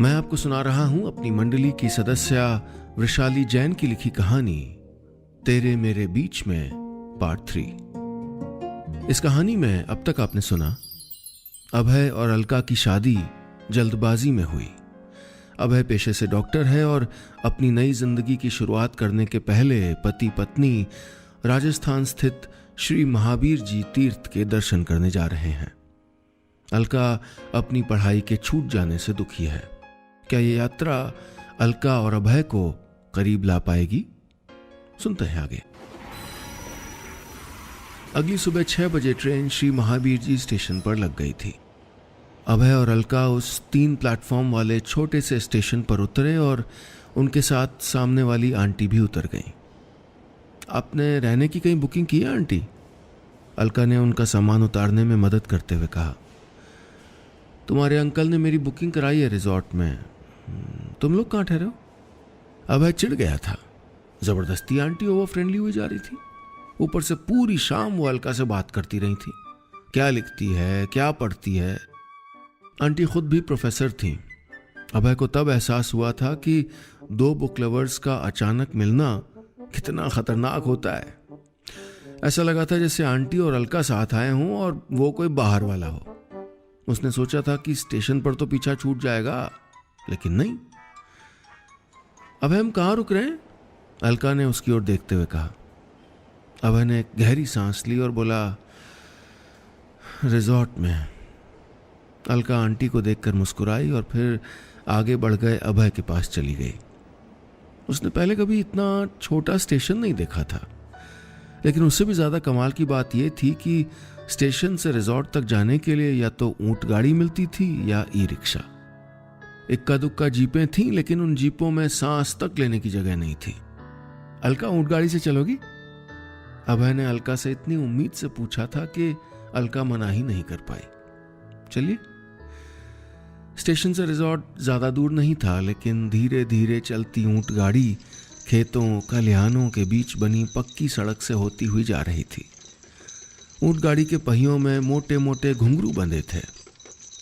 मैं आपको सुना रहा हूं अपनी मंडली की सदस्या वृषाली जैन की लिखी कहानी तेरे मेरे बीच में पार्ट 3। इस कहानी में अब तक आपने सुना अभय और अलका की शादी जल्दबाजी में हुई। अभय पेशे से डॉक्टर है और अपनी नई जिंदगी की शुरुआत करने के पहले पति पत्नी राजस्थान स्थित श्री महावीर जी तीर्थ के दर्शन करने जा रहे हैं। अलका अपनी पढ़ाई के छूट जाने से दुखी है। क्या ये यात्रा अलका और अभय को करीब ला पाएगी? सुनते हैं आगे। अगली सुबह 6 बजे ट्रेन श्री महावीर जी स्टेशन पर लग गई थी। अभय और अलका उस 3 प्लेटफॉर्म वाले छोटे से स्टेशन पर उतरे और उनके साथ सामने वाली आंटी भी उतर गईं। आपने रहने की कहीं बुकिंग की है आंटी? अलका ने उनका सामान उतारने में मदद करते हुए कहा। तुम्हारे अंकल ने मेरी बुकिंग कराई है रिजॉर्ट में। तुम लोग कहाँ ठहरे हो? अभय चिढ़ गया था। जबरदस्ती आंटी ओवर फ्रेंडली हुई जा रही थी। ऊपर से पूरी शाम वो अलका से बात करती रही थी। क्या लिखती है, क्या पढ़ती है। आंटी खुद भी प्रोफेसर थी। अभय को तब एहसास हुआ था कि 2 बुक लवर्स का अचानक मिलना कितना खतरनाक होता है। ऐसा लगा था जैसे आंटी और अलका साथ आए हों और वो कोई बाहर वाला हो। उसने सोचा था कि स्टेशन पर तो पीछा छूट जाएगा, लेकिन नहीं। अभय हम कहाँ रुक रहे हैं? अलका ने उसकी ओर देखते हुए कहा। अभय ने एक गहरी सांस ली और बोला, रिजॉर्ट में। अलका आंटी को देखकर मुस्कुराई और फिर आगे बढ़ गए अभय के पास चली गई। उसने पहले कभी इतना छोटा स्टेशन नहीं देखा था, लेकिन उससे भी ज्यादा कमाल की बात यह थी कि स्टेशन से रिजॉर्ट तक जाने के लिए या तो ऊंट गाड़ी मिलती थी या ई रिक्शा। इक्का दुक्का जीपें थीं, लेकिन उन जीपों में सांस तक लेने की जगह नहीं थी। अलका ऊंट गाड़ी से चलोगी? अभय ने अलका से इतनी उम्मीद से पूछा था कि अलका मना ही नहीं कर पाई। चलिए। स्टेशन से रिजॉर्ट ज्यादा दूर नहीं था, लेकिन धीरे धीरे चलती ऊंट गाड़ी खेतों खलिहानों के बीच बनी पक्की सड़क से होती हुई जा रही थी। ऊंट गाड़ी के पहियों में मोटे मोटे घुंघरू बंधे थे।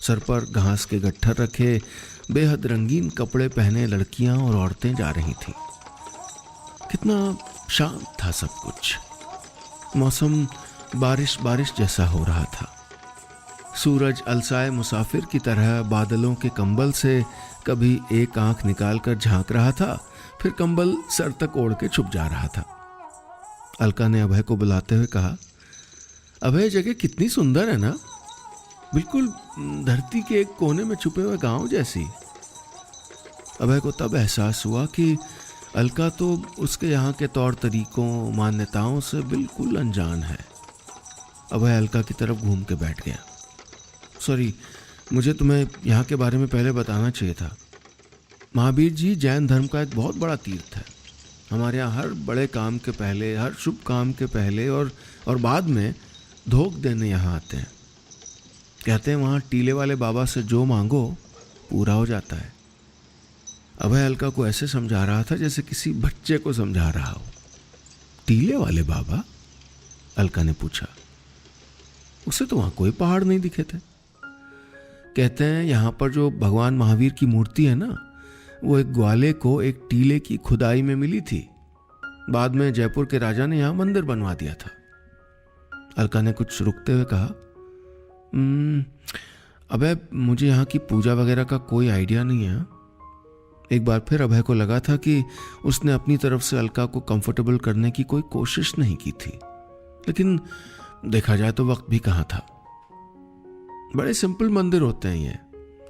सर पर घास के गट्ठर रखे बेहद रंगीन कपड़े पहने लड़कियां और औरतें जा रही थीं। कितना शांत था सब कुछ। मौसम बारिश बारिश जैसा हो रहा था। सूरज अलसाए मुसाफिर की तरह बादलों के कंबल से कभी एक आंख निकालकर झांक रहा था, फिर कंबल सर तक ओढ़ के छुप जा रहा था। अलका ने अभय को बुलाते हुए कहा, अभय जगह कितनी सुंदर है ना, बिल्कुल धरती के एक कोने में छुपे हुए गांव जैसी। अभय को तब एहसास हुआ कि अलका तो उसके यहाँ के तौर तरीकों मान्यताओं से बिल्कुल अनजान है। अभय अलका की तरफ घूम के बैठ गया। सॉरी, मुझे तुम्हें यहाँ के बारे में पहले बताना चाहिए था। महावीर जी जैन धर्म का एक बहुत बड़ा तीर्थ है। हमारे यहाँ हर बड़े काम के पहले, हर शुभ काम के पहले और बाद में धोख देने यहाँ आते हैं। कहते हैं वहाँ टीले वाले बाबा से जो मांगो पूरा हो जाता है। अभय अलका को ऐसे समझा रहा था जैसे किसी बच्चे को समझा रहा हो। टीले वाले बाबा? अलका ने पूछा। उसे तो वहाँ कोई पहाड़ नहीं दिखे थे। कहते हैं यहाँ पर जो भगवान महावीर की मूर्ति है ना, वो एक ग्वाले को एक टीले की खुदाई में मिली थी। बाद में जयपुर के राजा ने यहाँ मंदिर बनवा दिया था। अलका ने कुछ रुकते हुए कहा, अबे मुझे यहाँ की पूजा वगैरह का कोई आइडिया नहीं है। एक बार फिर अभय को लगा था कि उसने अपनी तरफ से अलका को कंफर्टेबल करने की कोई कोशिश नहीं की थी, लेकिन देखा जाए तो वक्त भी कहाँ था। बड़े सिंपल मंदिर होते हैं ये।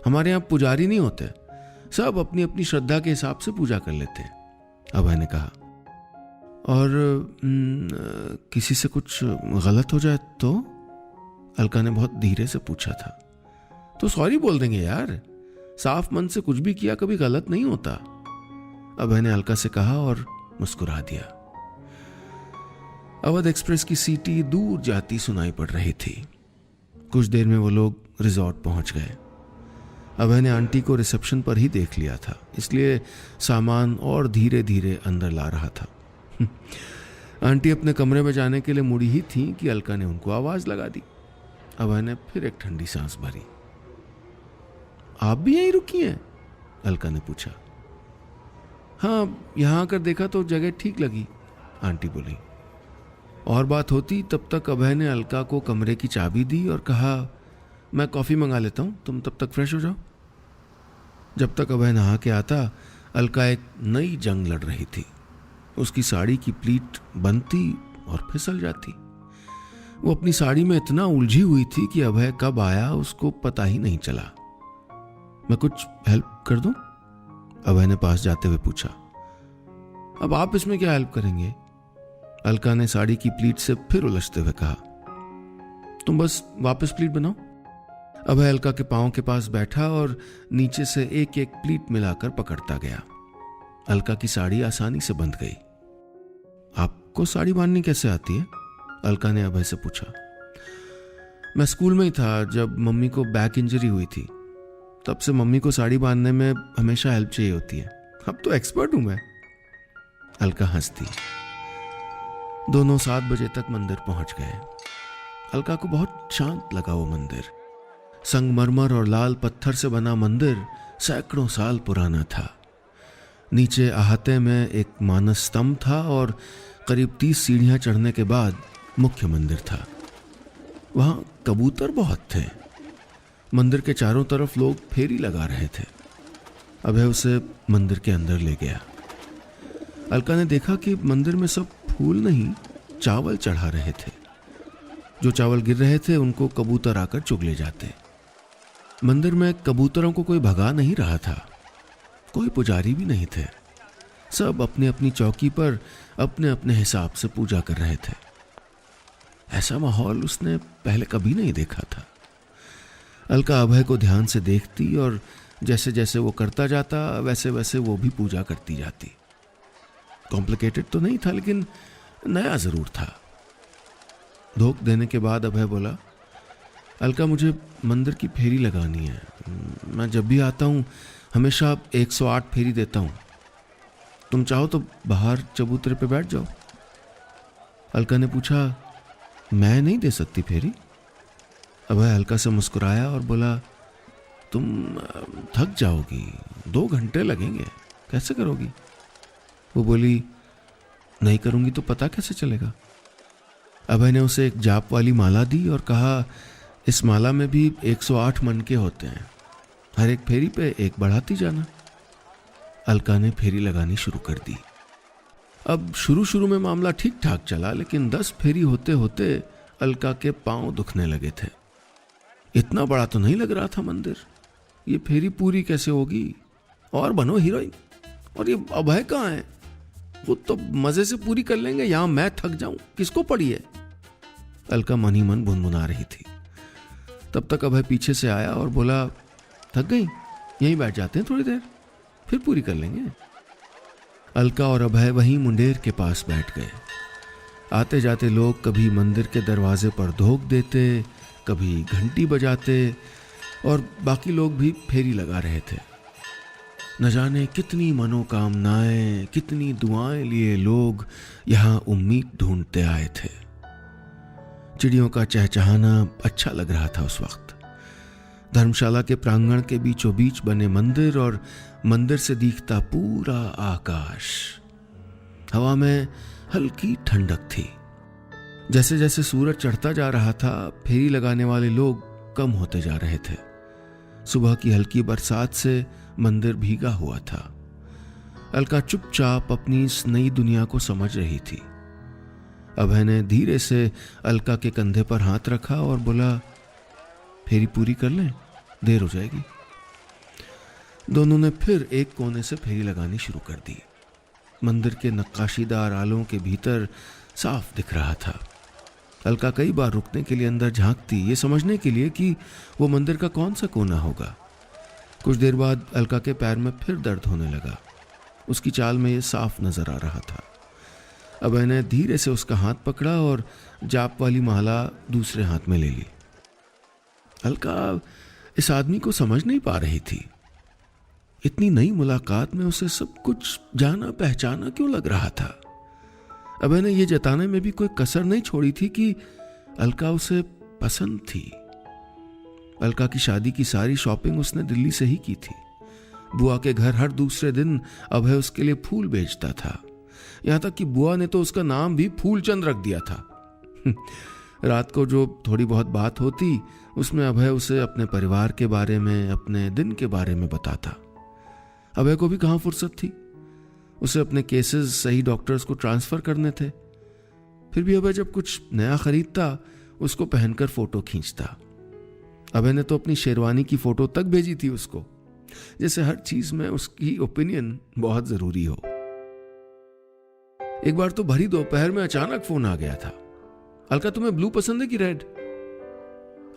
हमारे यहाँ पुजारी नहीं होते, सब अपनी अपनी श्रद्धा के हिसाब से पूजा कर लेते हैं, अभय ने कहा। और किसी से कुछ गलत हो जाए तो? अलका ने बहुत धीरे से पूछा था। तो सॉरी बोल देंगे यार, साफ मन से कुछ भी किया कभी गलत नहीं होता, अभय ने अलका से कहा और मुस्कुरा दिया। अवध एक्सप्रेस की सीटी दूर जाती सुनाई पड़ रही थी। कुछ देर में वो लोग रिजॉर्ट पहुंच गए। अभय ने आंटी को रिसेप्शन पर ही देख लिया था, इसलिए सामान और धीरे धीरे अंदर ला रहा था। आंटी अपने कमरे में जाने के लिए मुड़ी ही थी कि अलका ने उनको आवाज लगा दी। अभय ने फिर एक ठंडी सांस भरी। आप भी यहीं रुकी हैं? अलका ने पूछा। हाँ, यहाँ आकर देखा तो जगह ठीक लगी, आंटी बोली। और बात होती तब तक अभय ने अलका को कमरे की चाबी दी और कहा, मैं कॉफ़ी मंगा लेता हूँ, तुम तब तक फ्रेश हो जाओ। जब तक अभय नहा के आता, अलका एक नई जंग लड़ रही थी। उसकी साड़ी की प्लीट बनती और फिसल जाती। वो अपनी साड़ी में इतना उलझी हुई थी कि अभय कब आया उसको पता ही नहीं चला। मैं कुछ हेल्प कर दूं? अभय ने पास जाते हुए पूछा। अब आप इसमें क्या हेल्प करेंगे? अलका ने साड़ी की प्लीट से फिर उलझते हुए कहा। तुम बस वापस प्लीट बनाओ। अभय अलका के पांव के पास बैठा और नीचे से एक एक प्लीट मिलाकर पकड़ता गया। अलका की साड़ी आसानी से बंध गई। आपको साड़ी बांधनी कैसे आती है? अलका ने अभय से पूछा। मैं स्कूल में ही था जब मम्मी को बैक इंजरी हुई थी। तब से मम्मी को साड़ी बांधने में हमेशा हेल्प चाहिए होती है। अब तो एक्सपर्ट हूं मैं। अलका हंसती। दोनों 7 बजे तक मंदिर पहुंच गए। अलका को बहुत शांत लगा वो मंदिर। संगमरमर और लाल पत्थर से बना मंदिर सैकड़ों साल पुराना था। नीचे अहाते में एक मानस स्तंभ था और करीब 30 सीढ़ियां चढ़ने के बाद मुख्य मंदिर था। वहां कबूतर बहुत थे। मंदिर के चारों तरफ लोग फेरी लगा रहे थे। अभय उसे मंदिर के अंदर ले गया। अलका ने देखा कि मंदिर में सब फूल नहीं, चावल चढ़ा रहे थे। जो चावल गिर रहे थे उनको कबूतर आकर चुग ले जाते। मंदिर में कबूतरों को कोई भगा नहीं रहा था। कोई पुजारी भी नहीं थे। सब अपनी अपनी चौकी पर अपने अपने हिसाब से पूजा कर रहे थे। ऐसा माहौल उसने पहले कभी नहीं देखा था। अलका अभय को ध्यान से देखती और जैसे जैसे वो करता जाता वैसे वैसे वो भी पूजा करती जाती। कॉम्प्लिकेटेड तो नहीं था, लेकिन नया जरूर था। धोख देने के बाद अभय बोला, अलका मुझे मंदिर की फेरी लगानी है। मैं जब भी आता हूँ हमेशा 108 फेरी देता हूँ। तुम चाहो तो बाहर चबूतरे पे बैठ जाओ। अलका ने पूछा, मैं नहीं दे सकती फेरी? अभय हल्का से मुस्कुराया और बोला, तुम थक जाओगी, 2 घंटे लगेंगे, कैसे करोगी? वो बोली, नहीं करूंगी तो पता कैसे चलेगा? अभय ने उसे एक जाप वाली माला दी और कहा, इस माला में भी 108 मनके होते हैं, हर एक फेरी पे एक बढ़ाती जाना। अलका ने फेरी लगानी शुरू कर दी। अब शुरू शुरू में मामला ठीक ठाक चला, लेकिन 10 फेरी होते होते अलका के पांव दुखने लगे थे। इतना बड़ा तो नहीं लग रहा था मंदिर, ये फेरी पूरी कैसे होगी? और बनो हीरोइन। और ये अभय कहाँ है? वो तो मजे से पूरी कर लेंगे, यहां मैं थक जाऊं, किसको पड़ी है? अलका मन ही मन बुनबुना रही थी। तब तक अभय पीछे से आया और बोला, थक गई? यहीं बैठ जाते हैं थोड़ी देर, फिर पूरी कर लेंगे। अलका और अभय वहीं मुंडेर के पास बैठ गए। आते जाते लोग कभी मंदिर के दरवाजे पर धोख देते, कभी घंटी बजाते और बाकी लोग भी फेरी लगा रहे थे। न जाने कितनी मनोकामनाएं, कितनी दुआएं लिए लोग यहां उम्मीद ढूंढते आए थे। चिड़ियों का चहचहाना अच्छा लग रहा था उस वक्त। धर्मशाला के प्रांगण के बीचों बीच बने मंदिर और मंदिर से दिखता पूरा आकाश। हवा में हल्की ठंडक थी। जैसे जैसे सूरज चढ़ता जा रहा था, फेरी लगाने वाले लोग कम होते जा रहे थे। सुबह की हल्की बरसात से मंदिर भीगा हुआ था। अलका चुपचाप अपनी इस नई दुनिया को समझ रही थी। अभय ने धीरे से अलका के कंधे पर हाथ रखा और बोला, फेरी पूरी कर लें, देर हो जाएगी। दोनों ने फिर एक कोने से फेरी लगानी शुरू कर दी। मंदिर के नक्काशीदार आलों के भीतर साफ दिख रहा था। अलका कई बार रुकने के लिए अंदर झांकती, ये समझने के लिए कि वो मंदिर का कौन सा कोना होगा। कुछ देर बाद अलका के पैर में फिर दर्द होने लगा। उसकी चाल में ये साफ नजर आ रहा था। अभय ने धीरे से उसका हाथ पकड़ा और जाप वाली माला दूसरे हाथ में ले ली। अलका इस आदमी को समझ नहीं पा रही थी। इतनी नई मुलाकात में उसे सब कुछ जाना पहचाना क्यों लग रहा था। अभय ने यह जताने में भी कोई कसर नहीं छोड़ी थी कि अलका उसे पसंद थी। अलका की शादी की सारी शॉपिंग उसने दिल्ली से ही की थी। बुआ के घर हर दूसरे दिन अभय उसके लिए फूल बेचता था। यहां तक कि बुआ ने तो उसका नाम भी फूलचंद रख दिया था। रात को जो थोड़ी बहुत बात होती उसमें अभय उसे अपने परिवार के बारे में, अपने दिन के बारे में बताता। अभय को भी कहां फुर्सत थी, उसे अपने केसेस सही डॉक्टर्स को ट्रांसफर करने थे। फिर भी अभय जब कुछ नया खरीदता उसको पहनकर फोटो खींचता। अभय ने तो अपनी शेरवानी की फोटो तक भेजी थी उसको, जैसे हर चीज में उसकी ओपिनियन बहुत जरूरी हो। एक बार तो भरी दोपहर में अचानक फोन आ गया था। अलका, तुम्हें ब्लू पसंद है कि रेड?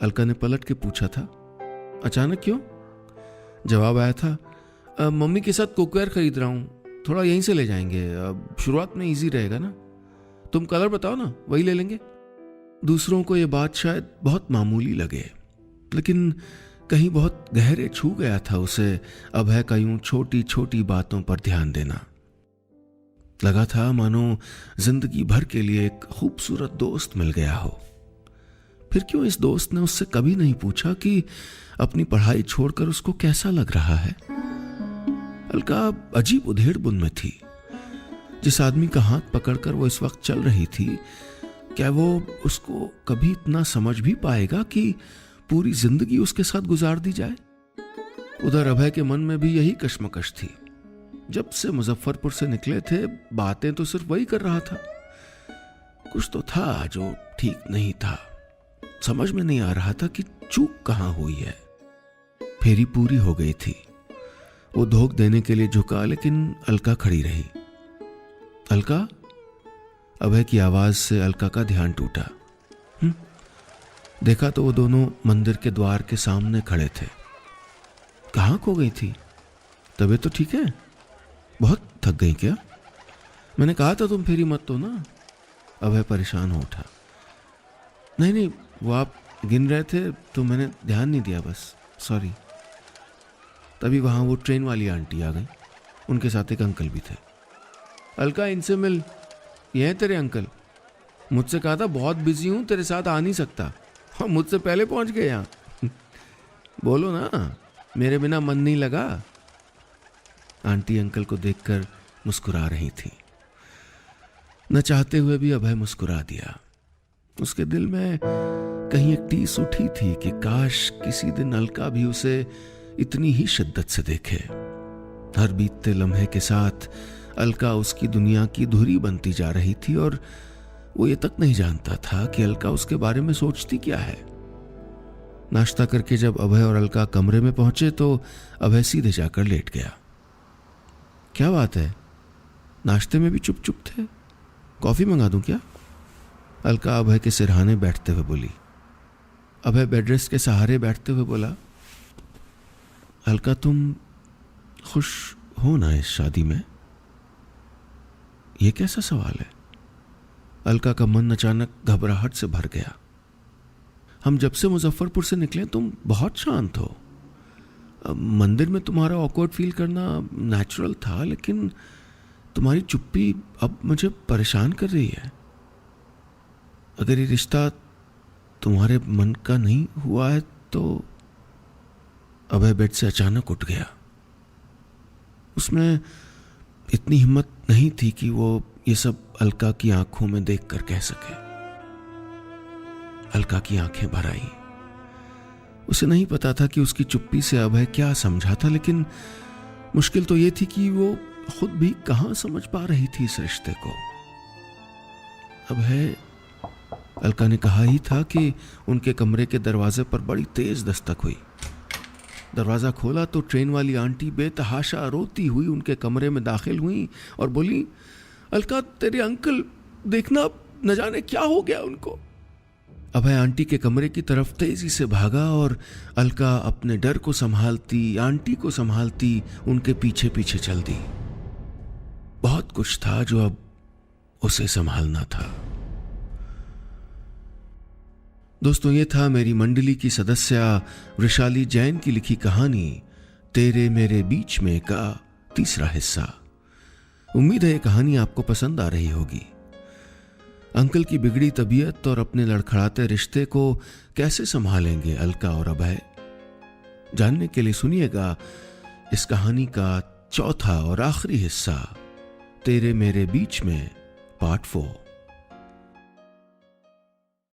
अलका ने पलट के पूछा था। अचानक क्यों? जवाब आया था, मम्मी के साथ कुकवेयर खरीद रहा हूं, थोड़ा यहीं से ले जाएंगे, अब शुरुआत में इजी रहेगा ना। तुम कलर बताओ ना, वही ले लेंगे। दूसरों को यह बात शायद बहुत मामूली लगे, लेकिन कहीं बहुत गहरे छू गया था उसे अभय का यूं छोटी छोटी बातों पर ध्यान देना। लगा था मानो जिंदगी भर के लिए एक खूबसूरत दोस्त मिल गया हो। फिर क्यों इस दोस्त ने उससे कभी नहीं पूछा कि अपनी पढ़ाई छोड़कर उसको कैसा लग रहा है? अलका अजीब उधेड़बुन में थी। जिस आदमी का हाथ पकड़कर वो इस वक्त चल रही थी, क्या वो उसको कभी इतना समझ भी पाएगा कि पूरी जिंदगी उसके साथ गुजार दी जाए? उधर अभय के मन में भी यही कश्मकश थी। जब से मुजफ्फरपुर से निकले थे बातें तो सिर्फ वही कर रहा था। कुछ तो था जो ठीक नहीं था। समझ में नहीं आ रहा था कि चूक कहां हुई है। फेरी पूरी हो गई थी। वो धोख देने के लिए झुका, लेकिन अलका खड़ी रही। अलका? अभय की आवाज से अलका का ध्यान टूटा। देखा तो वो दोनों मंदिर के द्वार के सामने खड़े थे। कहां खो गई थी? तबीयत तो ठीक है? बहुत थक गई क्या? मैंने कहा था तुम फेरी मत तो ना। अभय परेशान हो उठा। नहीं, वो आप गिन रहे थे तो मैंने ध्यान नहीं दिया, बस सॉरी। तभी वहां वो ट्रेन वाली आंटी आ गई, उनके साथ एक अंकल भी थे। अलका, इनसे मिल, ये है तेरे अंकल। मुझसे कहा था बहुत बिजी हूं, तेरे साथ आ नहीं सकता, और मुझसे पहले पहुंच गए यहां। बोलो ना, मेरे बिना मन नहीं लगा। आंटी अंकल को देखकर मुस्कुरा रही थी। न चाहते हुए भी अभय मुस्कुरा दिया। उसके दिल में कहीं एक टीस उठी थी कि काश किसी दिन अलका भी उसे इतनी ही शिद्दत से देखे। हर बीतते लम्हे के साथ अलका उसकी दुनिया की धुरी बनती जा रही थी, और वो ये तक नहीं जानता था कि अलका उसके बारे में सोचती क्या है। नाश्ता करके जब अभय और अलका कमरे में पहुंचे तो अभय सीधे जाकर लेट गया। क्या बात है, नाश्ते में भी चुप चुप थे? कॉफी मंगा दूं क्या? अलका अभय के सिरहाने बैठते हुए बोली। अभय बेडरेस्ट के सहारे बैठते हुए बोला, अलका, तुम खुश हो ना इस शादी में? यह कैसा सवाल है? अलका का मन अचानक घबराहट से भर गया। हम जब से मुजफ्फरपुर से निकले तुम बहुत शांत हो। मंदिर में तुम्हारा ऑकवर्ड फील करना नेचुरल था, लेकिन तुम्हारी चुप्पी अब मुझे परेशान कर रही है। अगर ये रिश्ता तुम्हारे मन का नहीं हुआ है तो। अभय बेड से अचानक उठ गया। उसमें इतनी हिम्मत नहीं थी कि वो ये सब अलका की आंखों में देखकर कह सके। अलका की आंखें भर आई। उसे नहीं पता था कि उसकी चुप्पी से अभय क्या समझा था, लेकिन मुश्किल तो ये थी कि वो खुद भी कहां समझ पा रही थी इस रिश्ते को। अभय, अलका ने कहा ही था कि उनके कमरे के दरवाजे पर बड़ी तेज दस्तक हुई। दरवाजा खोला तो ट्रेन वाली आंटी बेतहाशा रोती हुई उनके कमरे में दाखिल हुई और बोली, अलका, तेरे अंकल देखना, न जाने क्या हो गया उनको। अभय आंटी के कमरे की तरफ तेजी से भागा और अलका अपने डर को संभालती, आंटी को संभालती उनके पीछे पीछे चल दी। बहुत कुछ था जो अब उसे संभालना था। दोस्तों, ये था मेरी मंडली की सदस्या वृषाली जैन की लिखी कहानी तेरे मेरे बीच में का तीसरा हिस्सा। उम्मीद है ये कहानी आपको पसंद आ रही होगी। अंकल की बिगड़ी तबीयत और अपने लड़खड़ाते रिश्ते को कैसे संभालेंगे अलका और अभय, जानने के लिए सुनिएगा इस कहानी का चौथा और आखिरी हिस्सा, तेरे मेरे बीच में, पार्ट 4।